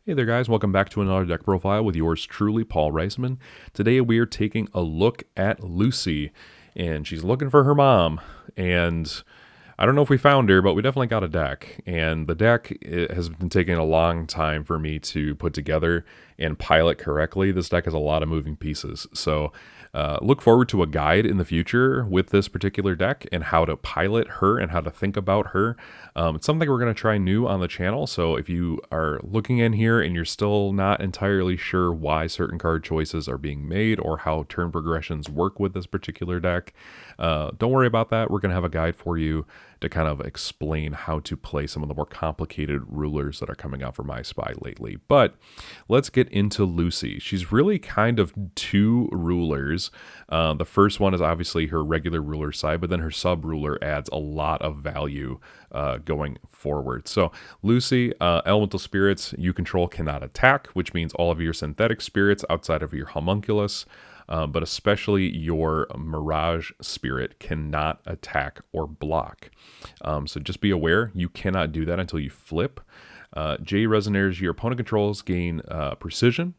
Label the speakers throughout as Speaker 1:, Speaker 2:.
Speaker 1: Hey there guys, welcome back to another deck profile with yours truly, Paul Reisman. Today we are taking a look at Lucie, and she's looking for her mom, and I don't know if we found her, but we definitely got a deck, and the deck has been taking a long time for me to put together and pilot correctly. This deck has a lot of moving pieces, so look forward to a guide in the future with this particular deck and how to pilot her and how to think about her. It's something we're going to try new on the channel, so if you are looking in here and you're still not entirely sure why certain card choices are being made or how turn progressions work with this particular deck, don't worry about that. We're going to have a guide for you to kind of explain how to play some of the more complicated rulers that are coming out for My Spy lately. But let's get into Lucie. She's really kind of two rulers. The first one is obviously her regular ruler side, but then her sub-ruler adds a lot of value going forward. So Lucie, elemental spirits you control cannot attack, which means all of your synthetic spirits outside of your homunculus, but especially your Mirage spirit cannot attack or block. So just be aware, you cannot do that until you flip. J resonators your opponent controls gain precision,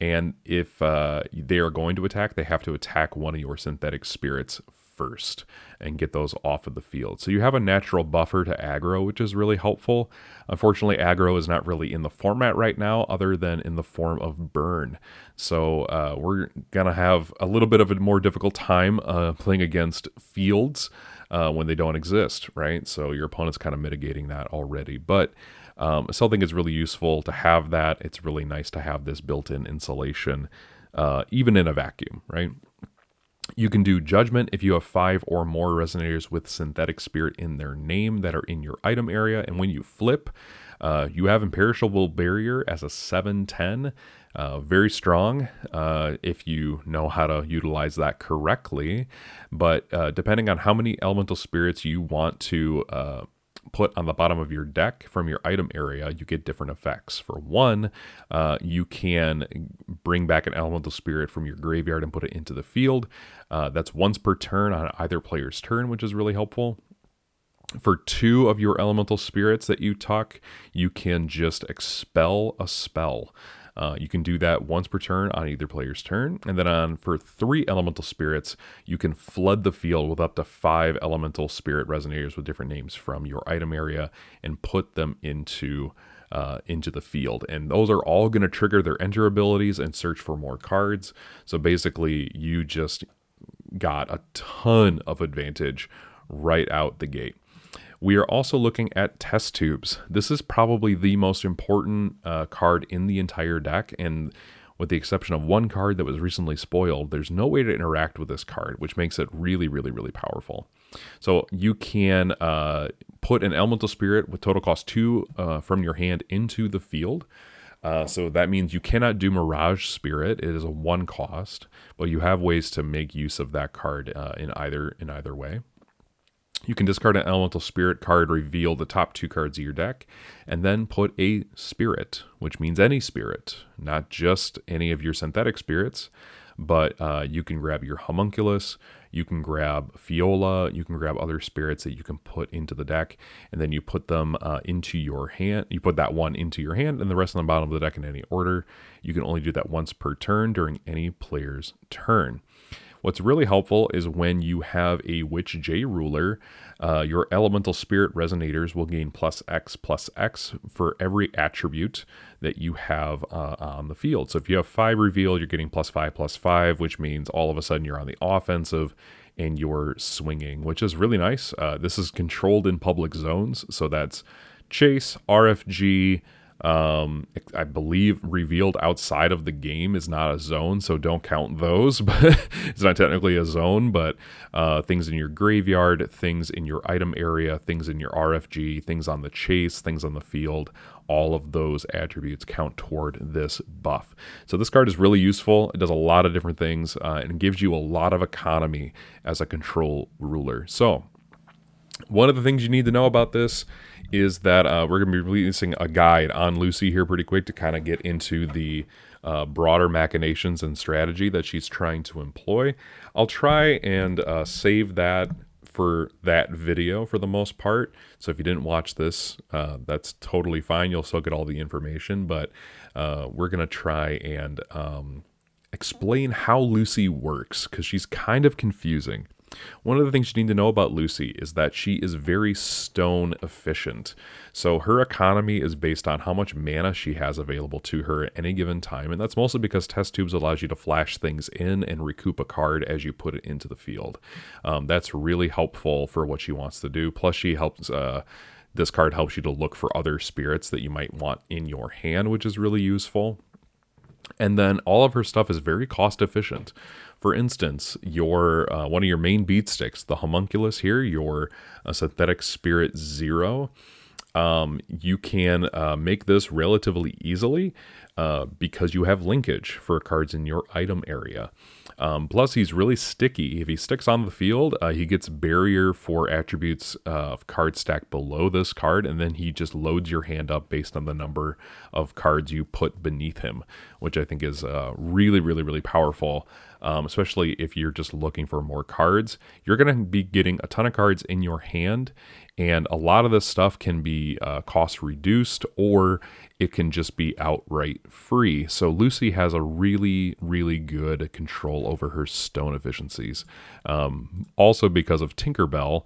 Speaker 1: and if they are going to attack, they have to attack one of your synthetic spirits first and get those off of the field. So you have a natural buffer to aggro, which is really helpful. Unfortunately, aggro is not really in the format right now other than in the form of burn. So we're going to have a little bit of a more difficult time playing against fields when they don't exist, right? So your opponent's kind of mitigating that already. But something is really useful to have that. It's really nice to have this built-in insulation, even in a vacuum, right? You can do Judgment if you have 5 or more resonators with synthetic spirit in their name that are in your item area. And when you flip, you have Imperishable Barrier as a 7/10. Very strong if you know how to utilize that correctly. But depending on how many elemental spirits you want to put on the bottom of your deck from your item area, you get different effects. For one, you can bring back an elemental spirit from your graveyard and put it into the field. That's once per turn on either player's turn, which is really helpful. For 2 of your elemental spirits that you tuck, you can just expel a spell. You can do that once per turn on either player's turn. And then for 3 elemental spirits, you can flood the field with up to 5 elemental spirit resonators with different names from your item area and put them into the field. And those are all going to trigger their enter abilities and search for more cards. So basically, you just got a ton of advantage right out the gate. We are also looking at test tubes. This is probably the most important card in the entire deck, and with the exception of one card that was recently spoiled, there's no way to interact with this card, which makes it really, really, really powerful. So you can put an elemental spirit with total cost 2 from your hand into the field. So that means you cannot do Mirage Spirit. It is a 1 cost, but you have ways to make use of that card in either way. You can discard an elemental spirit card, reveal the top 2 cards of your deck, and then put a spirit, which means any spirit, not just any of your synthetic spirits, but you can grab your homunculus, you can grab Fiola, you can grab other spirits that you can put into the deck, and then you put them into your hand. You put that one into your hand and the rest on the bottom of the deck in any order. You can only do that once per turn during any player's turn. What's really helpful is when you have a Witch J ruler, your elemental spirit resonators will gain +X for every attribute that you have on the field. So if you have 5 revealed, you're getting +5/+5, which means all of a sudden you're on the offensive and you're swinging, which is really nice. This is controlled in public zones, so that's Chase, RFG, I believe revealed outside of the game is not a zone, so don't count those, but it's not technically a zone, but things in your graveyard, things in your item area, things in your RFG, things on the chase, things on the field, all of those attributes count toward this buff. So this card is really useful. It does a lot of different things and gives you a lot of economy as a control ruler. So one of the things you need to know about this is that we're going to be releasing a guide on Lucie here pretty quick to kind of get into the broader machinations and strategy that she's trying to employ. I'll try and save that for that video for the most part. So if you didn't watch this, that's totally fine. You'll still get all the information, but we're going to try and explain how Lucie works, because she's kind of confusing. One of the things you need to know about Lucie is that she is very stone efficient. So her economy is based on how much mana she has available to her at any given time, and that's mostly because test tubes allows you to flash things in and recoup a card as you put it into the field. That's really helpful for what she wants to do. Plus she helps, this card helps you to look for other spirits that you might want in your hand, which is really useful. And then all of her stuff is very cost efficient. For instance, your one of your main beat sticks, the homunculus here, your synthetic spirit 0, you can make this relatively easily because you have linkage for cards in your item area. Plus, he's really sticky. If he sticks on the field, he gets barrier for attributes of card stack below this card, and then he just loads your hand up based on the number of cards you put beneath him, which I think is really, really, really powerful, especially if you're just looking for more cards. You're going to be getting a ton of cards in your hand, and a lot of this stuff can be cost reduced, or it can just be outright free. So Lucie has a really, really good control over her stone efficiencies. Also because of Tinkerbell,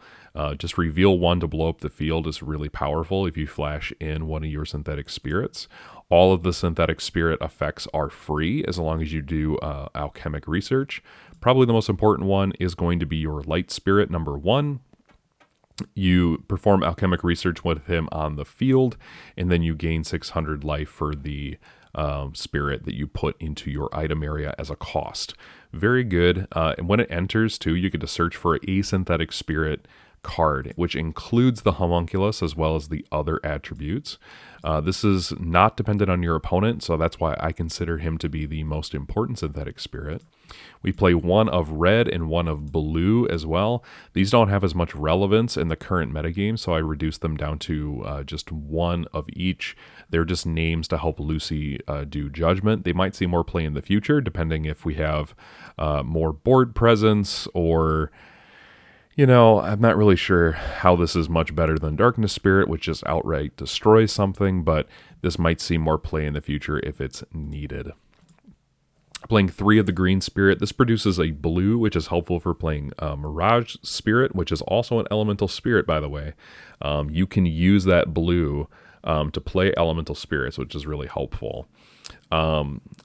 Speaker 1: just reveal 1 to blow up the field is really powerful if you flash in one of your synthetic spirits. All of the synthetic spirit effects are free as long as you do alchemic research. Probably the most important one is going to be your light spirit number 1. You perform alchemic research with him on the field, and then you gain 600 life for the spirit that you put into your item area as a cost. Very good. And when it enters, too, you get to search for a synthetic spirit card, which includes the homunculus as well as the other attributes. This is not dependent on your opponent, so that's why I consider him to be the most important synthetic spirit. We play 1 of red and 1 of blue as well. These don't have as much relevance in the current metagame, so I reduced them down to just 1 of each. They're just names to help Lucie do judgment. They might see more play in the future, depending if we have more board presence, or I'm not really sure how this is much better than Darkness Spirit, which just outright destroys something, but this might see more play in the future if it's needed. Playing 3 of the Green Spirit, this produces a blue, which is helpful for playing Mirage Spirit, which is also an elemental spirit, by the way. You can use that blue to play elemental spirits, which is really helpful.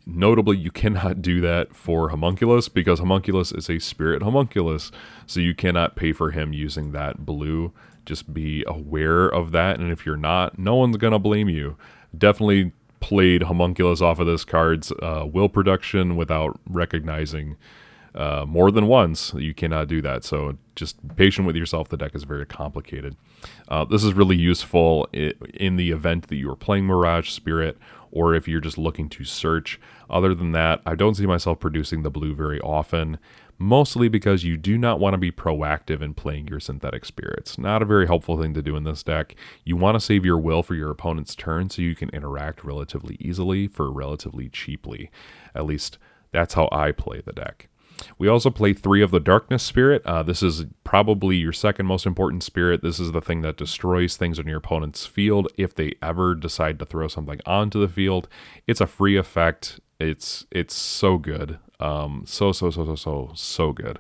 Speaker 1: Notably, you cannot do that for Homunculus, because Homunculus is a spirit Homunculus, so you cannot pay for him using that blue. Just be aware of that, and if you're not, no one's gonna blame you. Definitely played Homunculus off of this card's will production without recognizing more than once. You cannot do that, so just be patient with yourself. The deck is very complicated. This is really useful in the event that you are playing Mirage Spirit, or if you're just looking to search. Other than that, I don't see myself producing the blue very often, mostly because you do not want to be proactive in playing your synthetic spirits. Not a very helpful thing to do in this deck. You want to save your will for your opponent's turn so you can interact relatively easily for relatively cheaply. At least that's how I play the deck. We also play 3 of the Darkness Spirit. This is probably your second most important spirit. This is the thing that destroys things on your opponent's field if they ever decide to throw something onto the field. It's a free effect. It's so good. So good.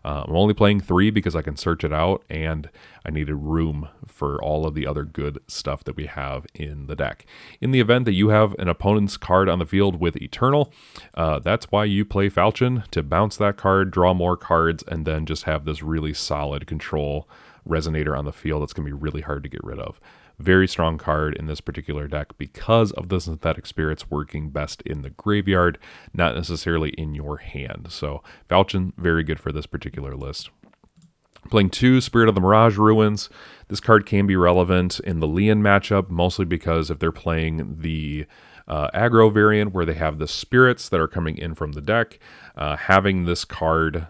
Speaker 1: I'm only playing 3 because I can search it out, and I needed room for all of the other good stuff that we have in the deck. In the event that you have an opponent's card on the field with Eternal, that's why you play Falchion, to bounce that card, draw more cards, and then just have this really solid control resonator on the field that's going to be really hard to get rid of. Very strong card in this particular deck because of the synthetic spirits working best in the graveyard, not necessarily in your hand. So Falchion, very good for this particular list. Playing 2 Spirit of the Mirage Ruins. This card can be relevant in the Leon matchup, mostly because if they're playing the aggro variant where they have the spirits that are coming in from the deck, having this card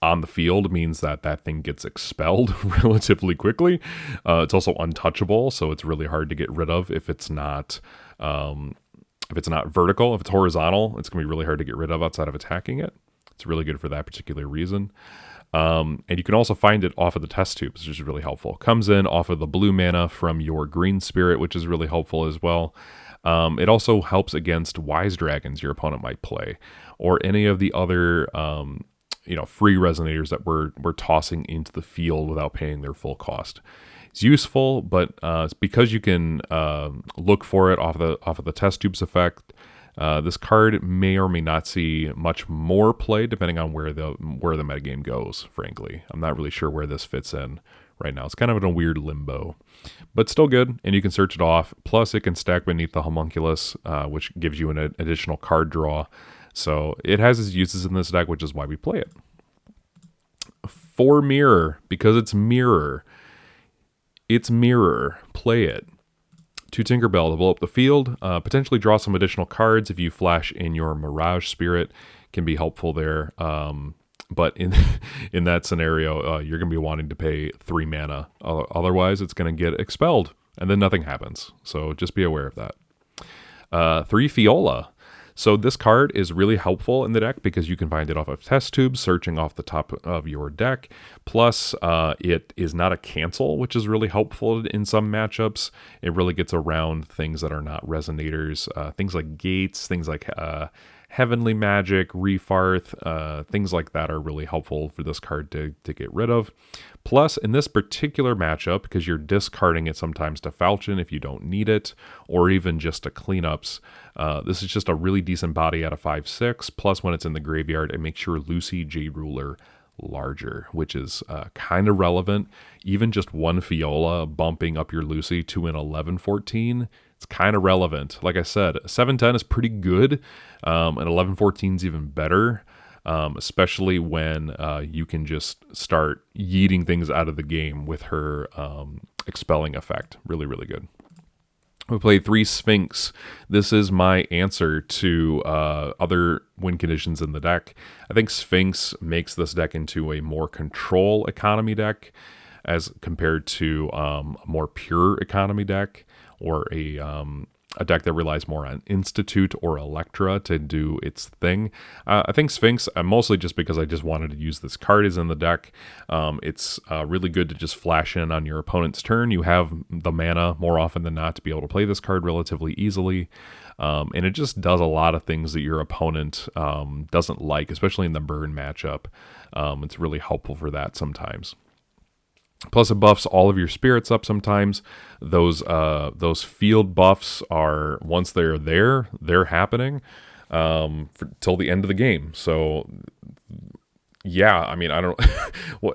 Speaker 1: on the field means that that thing gets expelled relatively quickly. It's also untouchable, so it's really hard to get rid of if it's not vertical. If it's horizontal, it's going to be really hard to get rid of outside of attacking it. It's really good for that particular reason. And you can also find it off of the test tubes, which is really helpful. Comes in off of the blue mana from your green spirit, which is really helpful as well. It also helps against wise dragons your opponent might play, or any of the other free resonators that we're tossing into the field without paying their full cost. It's useful, but it's because you can look for it off of the test tubes effect. This card may or may not see much more play depending on where the metagame goes, frankly. I'm not really sure where this fits in right now. It's kind of in a weird limbo, but still good, and you can search it off. Plus, it can stack beneath the homunculus, which gives you an additional card draw. So it has its uses in this deck, which is why we play it. For mirror, because it's mirror. It's mirror. Play it. 2 Tinkerbell to blow up the field. Potentially draw some additional cards if you flash in your Mirage Spirit. Can be helpful there. But in that scenario, you're going to be wanting to pay 3 mana. Otherwise, it's going to get expelled, and then nothing happens. So just be aware of that. 3 Fiola. So this card is really helpful in the deck because you can find it off of test tubes, searching off the top of your deck. Plus, it is not a cancel, which is really helpful in some matchups. It really gets around things that are not resonators, things like gates, things like Heavenly Magic, Refarth, things like that are really helpful for this card to get rid of. Plus, in this particular matchup, because you're discarding it sometimes to Falchion if you don't need it, or even just to cleanups, this is just a really decent body out of 5/6. Plus, when it's in the graveyard, it makes your Lucie Jade Ruler larger, which is kind of relevant. Even just 1 Fiola bumping up your Lucie to an 11/14, it's kind of relevant. Like I said, 7/10 is pretty good, and 11/14 is even better, especially when you can just start yeeting things out of the game with her expelling effect. Really, really good. We played 3 Sphinx. This is my answer to other win conditions in the deck. I think Sphinx makes this deck into a more control economy deck as compared to a more pure economy deck, or a deck that relies more on Institute or Electra to do its thing. I think Sphinx, mostly just because I just wanted to use this card is in the deck. It's really good to just flash in on your opponent's turn. You have the mana more often than not to be able to play this card relatively easily. And it just does a lot of things that your opponent doesn't like, especially in the burn matchup. It's really helpful for that sometimes. Plus, it buffs all of your spirits up sometimes. Those field buffs are, once they're there, they're happening till the end of the game. So, yeah, I mean, I don't...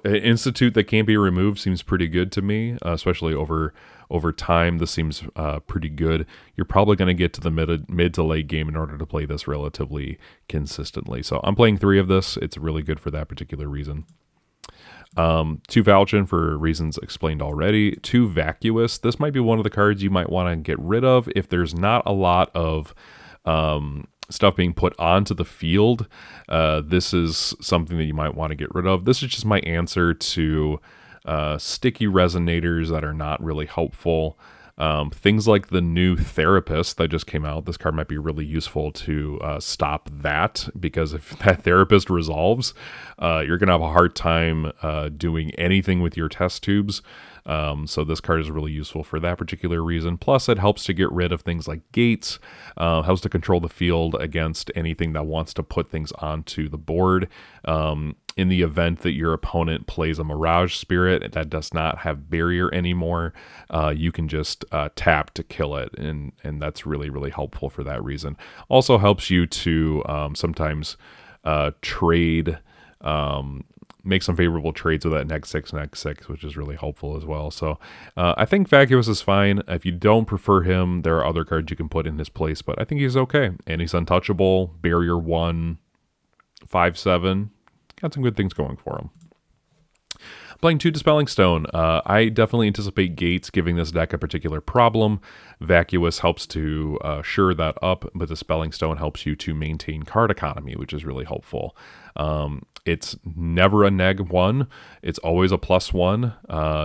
Speaker 1: Institute that can't be removed seems pretty good to me, especially over time. This seems pretty good. You're probably going to get to the mid to late game in order to play this relatively consistently. So I'm playing 3 of this. It's really good for that particular reason. 2 Falchion for reasons explained already. 2 Vacuous. This might be one of the cards you might want to get rid of if there's not a lot of stuff being put onto the field. This is something that you might want to get rid of. This is just my answer to sticky resonators that are not really helpful. Things like the new Therapist that just came out. This card might be really useful to stop that, because if that Therapist resolves, you're going to have a hard time doing anything with your test tubes. So this card is really useful for that particular reason. Plus, it helps to get rid of things like gates, helps to control the field against anything that wants to put things onto the board. In the event that your opponent plays a Mirage Spirit that does not have barrier anymore, you can just tap to kill it, and that's really, really helpful for that reason. Also helps you to sometimes trade, make some favorable trades with that next 6, which is really helpful as well. So I think Vacuous is fine. If you don't prefer him, there are other cards you can put in his place, but I think he's okay. And he's untouchable, barrier 1, 5/7. Got some good things going for him. Playing 2 Dispelling Stone. I definitely anticipate gates giving this deck a particular problem. Vacuous helps to shore that up, but Dispelling Stone helps you to maintain card economy, which is really helpful. It's never a -1. It's always a +1.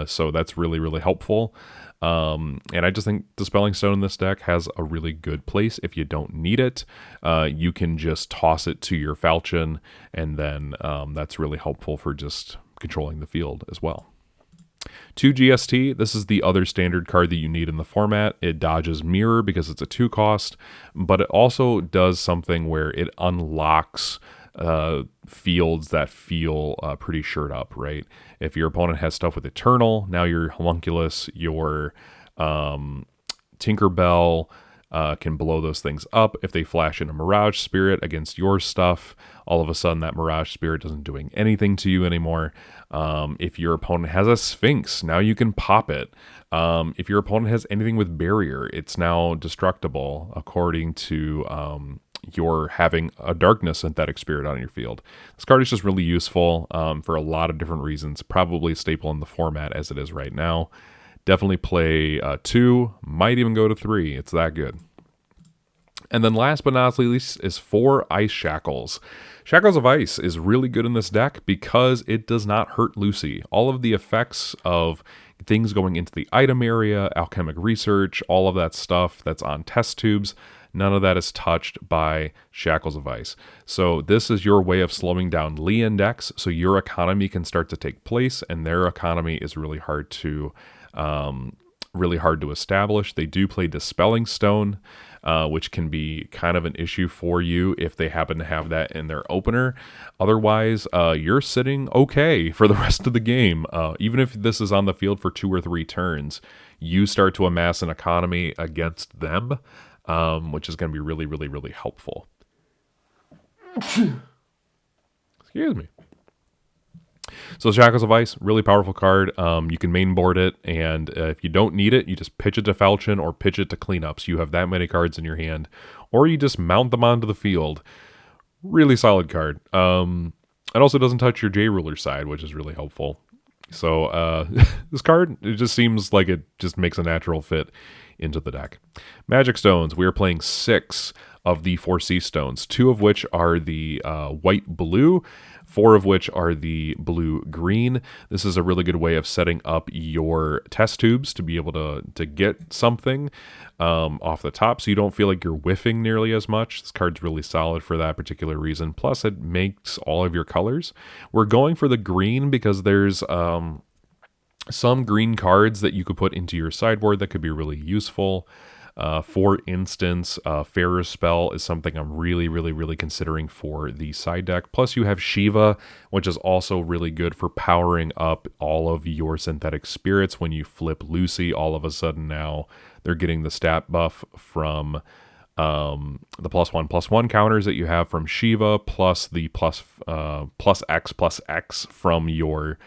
Speaker 1: So that's really, really helpful. And I just think Dispelling Stone in this deck has a really good place. If you don't need it, you can just toss it to your Falchion, and then that's really helpful for just controlling the field as well. 2 GST, this is the other standard card that you need in the format. It dodges Mirror because it's a 2 cost, but it also does something where it unlocks fields that feel pretty shirt up, right? If your opponent has stuff with Eternal, now your Homunculus, your Tinkerbell can blow those things up. If they flash in a Mirage Spirit against your stuff, all of a sudden that Mirage Spirit isn't doing anything to you anymore. If your opponent has a Sphinx, now you can pop it. If your opponent has anything with Barrier, it's now destructible according to you're having a Darkness Synthetic Spirit on your field. This card is just really useful for a lot of different reasons. Probably a staple in the format as it is right now. Definitely play 2, might even go to 3. It's that good. And then last but not least is 4 Ice Shackles. Shackles of Ice is really good in this deck because it does not hurt Lucie. All of the effects of things going into the item area, alchemic research, all of that stuff that's on test tubes, none of that is touched by Shackles of Ice. So this is your way of slowing down Lee Index so your economy can start to take place, and their economy is really hard to establish. They do play Dispelling Stone, which can be kind of an issue for you if they happen to have that in their opener. Otherwise, you're sitting okay for the rest of the game. Even if this is on the field for 2 or 3 turns, you start to amass an economy against them, which is going to be really, really, really helpful. Excuse me. So Shackles of Ice, really powerful card. You can main board it, and if you don't need it, you just pitch it to Falchion or pitch it to cleanups. You have that many cards in your hand, or you just mount them onto the field. Really solid card. It also doesn't touch your J-Ruler side, which is really helpful. So this card, it just seems like it just makes a natural fit into the deck. Magic Stones, we are playing 6 of the 4C stones, 2 of which are the white-blue, 4 of which are the blue-green. This is a really good way of setting up your test tubes to be able to get something off the top so you don't feel like you're whiffing nearly as much. This card's really solid for that particular reason. Plus, it makes all of your colors. We're going for the green because there's some green cards that you could put into your sideboard that could be really useful. For instance, Pharaoh's Spell is something I'm really, really, really considering for the side deck. Plus you have Shiva, which is also really good for powering up all of your synthetic spirits. When you flip Lucie, all of a sudden now they're getting the stat buff from the +1/+1 counters that you have from Shiva, plus the plus X from your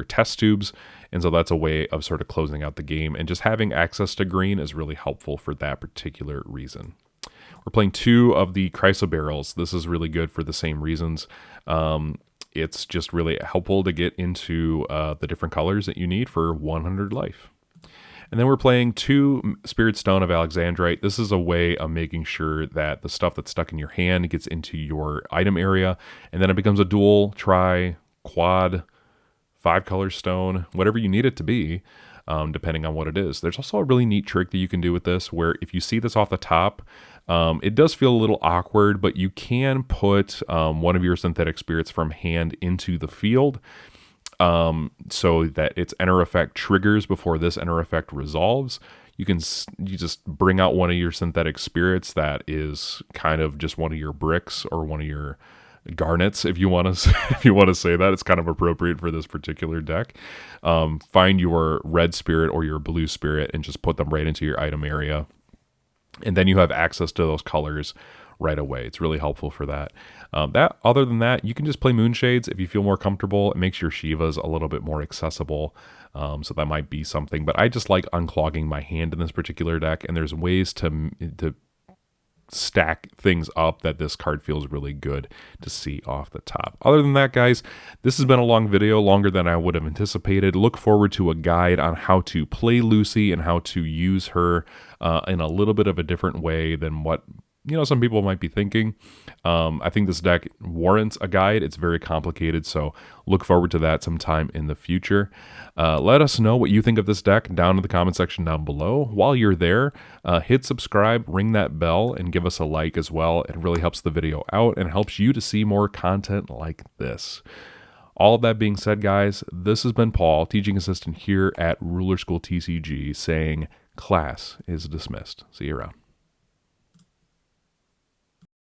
Speaker 1: test tubes. And so that's a way of sort of closing out the game. And just having access to green is really helpful for that particular reason. We're playing 2 of the Chrysobarrels. This is really good for the same reasons. It's just really helpful to get into the different colors that you need for 100 life. And then we're playing 2 Spirit Stone of Alexandrite. This is a way of making sure that the stuff that's stuck in your hand gets into your item area. And then it becomes a dual, tri, quad, 5-color stone, whatever you need it to be, depending on what it is. There's also a really neat trick that you can do with this, where if you see this off the top, it does feel a little awkward, but you can put one of your synthetic spirits from hand into the field so that its enter effect triggers before this enter effect resolves. You just bring out one of your synthetic spirits that is kind of just one of your bricks or one of your garnets, if you want to say that. It's kind of appropriate for this particular deck. Find your red spirit or your blue spirit and just put them right into your item area, and then you have access to those colors right away. It's really helpful for that. Other than that, you can just play Moonshades if you feel more comfortable. It makes your Shivas a little bit more accessible, so that might be something. But I just like unclogging my hand in this particular deck, and there's ways to stack things up that this card feels really good to see off the top. Other than that, guys, this has been a long video, longer than I would have anticipated. Look forward to a guide on how to play Lucie and how to use her in a little bit of a different way than what some people might be thinking. I think this deck warrants a guide. It's very complicated, so look forward to that sometime in the future. Let us know what you think of this deck down in the comment section down below. While you're there, hit subscribe, ring that bell, and give us a like as well. It really helps the video out and helps you to see more content like this. All of that being said, guys, this has been Paul, teaching assistant here at Ruler School TCG, saying class is dismissed. See you around.